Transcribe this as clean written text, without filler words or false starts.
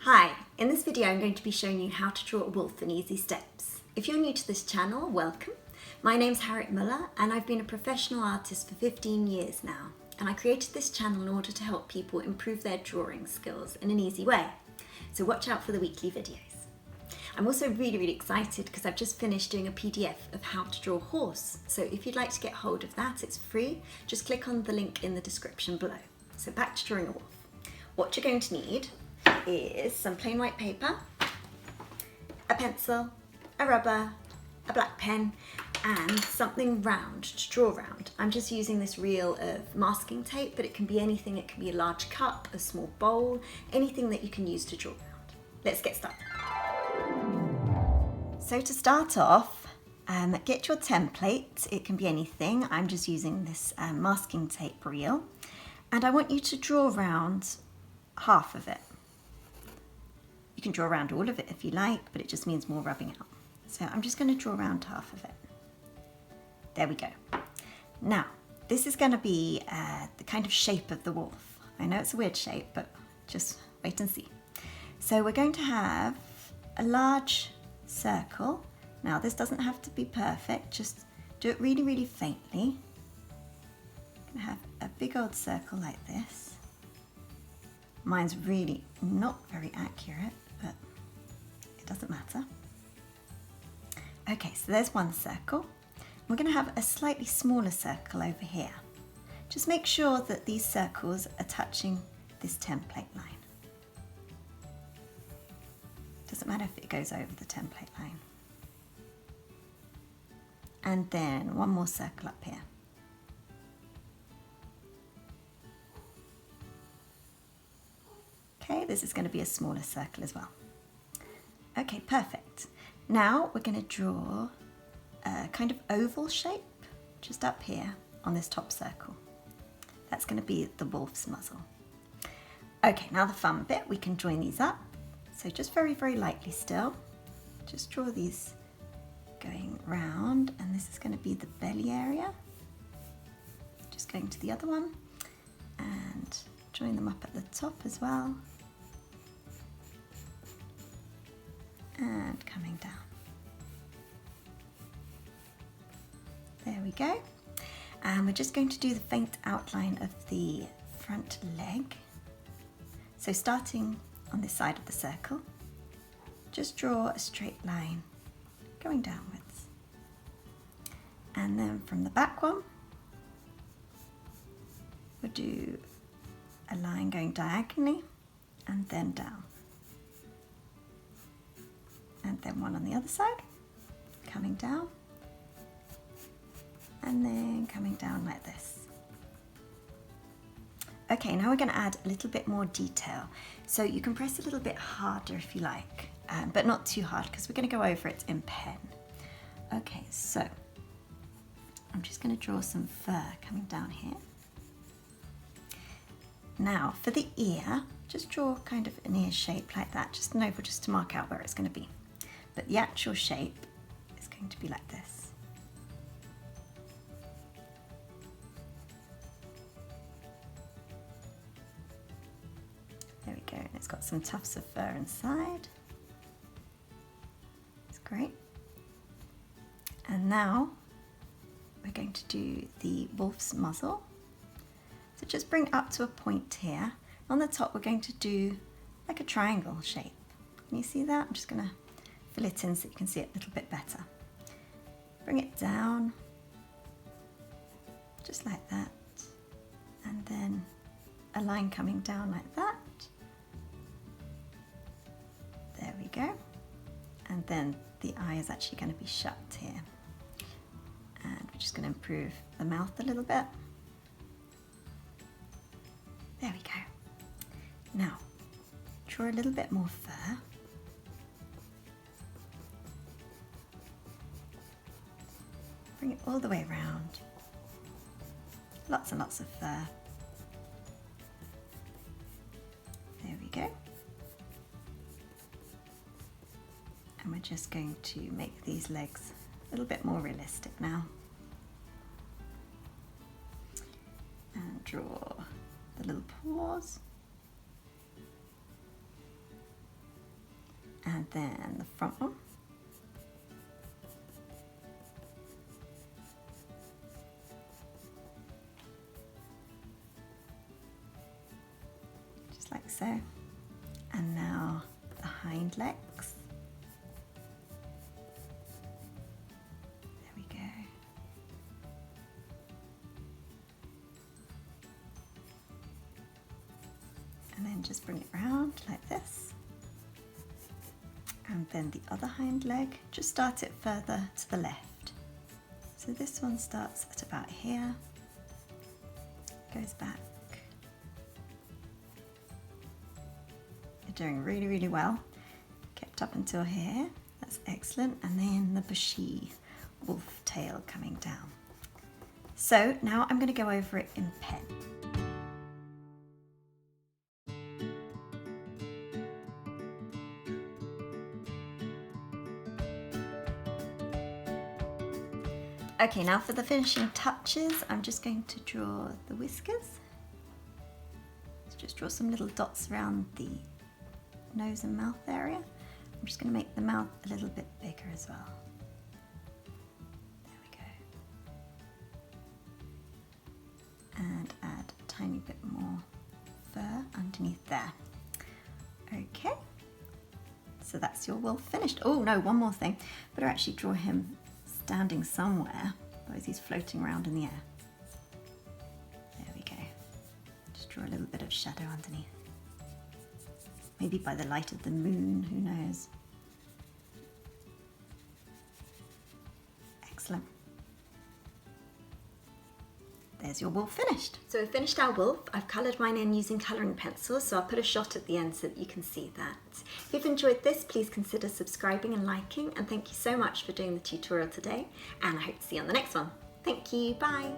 Hi, in this video I'm going to be showing you how to draw a wolf in easy steps. If you're new to this channel, welcome. My name's Harriet Muller and I've been a professional artist for 15 years now, and I created this channel in order to help people improve their drawing skills in an easy way. So watch out for the weekly videos. I'm also really excited because I've just finished doing a PDF of how to draw a horse. So if you'd like to get hold of that, it's free. Just click on the link in the description below. So back to drawing a wolf. What you're going to need is some plain white paper, a pencil, a rubber, a black pen, and something round to draw around. I'm just using this reel of masking tape, but it can be anything. It can be a large cup, a small bowl, anything that you can use to draw around. Let's get started. So to start off, get your template. It can be anything. I'm just using this masking tape reel, and I want you to draw around half of it. You can draw around all of it if you like, but it just means more rubbing out. So I'm just going to draw around half of it. There we go. Now, this is going to be the kind of shape of the wolf. I know it's a weird shape, but just wait and see. So we're going to have a large circle. Now, this doesn't have to be perfect. Just do it really faintly. I'm going to have a big old circle like this. Mine's really not very accurate, but it doesn't matter. Okay, so there's one circle. We're going to have a slightly smaller circle over here. Just make sure that these circles are touching this template line. Doesn't matter if it goes over the template line. And then one more circle up here. Okay, this is going to be a smaller circle as well. Okay, perfect. Now we're going to draw a kind of oval shape just up here on this top circle. That's going to be the wolf's muzzle. Okay, now the fun bit, we can join these up. So just very lightly still. Just draw these going round, and this is going to be the belly area. Just going to the other one and join them up at the top as well. And coming down. There we go. And we're just going to do the faint outline of the front leg. So starting on this side of the circle, just draw a straight line going downwards. And then from the back one, we'll do a line going diagonally and then down. And then one on the other side, coming down, and then coming down like this. Okay, now we're going to add a little bit more detail. So you can press a little bit harder if you like, but not too hard because we're going to go over it in pen. Okay, so I'm just going to draw some fur coming down here. Now for the ear, just draw kind of an ear shape like that, just an oval, just to mark out where it's going to be. But the actual shape is going to be like this. There we go, and it's got some tufts of fur inside. It's great. And now we're going to do the wolf's muzzle. So just bring up to a point here. On the top we're going to do like a triangle shape. Can you see that? I'm just going to fill it in so you can see it a little bit better. Bring it down, just like that, and then a line coming down like that. There we go. And then the eye is actually going to be shut here. And we're just going to improve the mouth a little bit. There we go. Now, draw a little bit more fur. Bring it all the way around. Lots and lots of fur. There we go. And we're just going to make these legs a little bit more realistic now. And draw the little paws. And then the front one. Just like so. And now the hind legs. There we go. And then just bring it round like this. And then the other hind leg, just start it further to the left. So this one starts at about here, goes back. You're doing really, really well. Kept up until here, that's excellent. And then the bushy wolf tail coming down. So now I'm going to go over it in pen. Okay, now for the finishing touches, I'm just going to draw the whiskers. So just draw some little dots around the nose and mouth area. I'm just going to make the mouth a little bit bigger as well. There we go. And add a tiny bit more fur underneath there. Okay, so that's your wolf finished. Oh no, one more thing. Better actually draw him standing somewhere, otherwise he's floating around in the air. There we go. Just draw a little bit of shadow underneath. Maybe by the light of the moon, who knows. Excellent. There's your wolf finished. So we've finished our wolf. I've coloured mine in using colouring pencils, so I'll put a shot at the end so that you can see that. If you've enjoyed this, please consider subscribing and liking, and thank you so much for doing the tutorial today, and I hope to see you on the next one. Thank you, bye.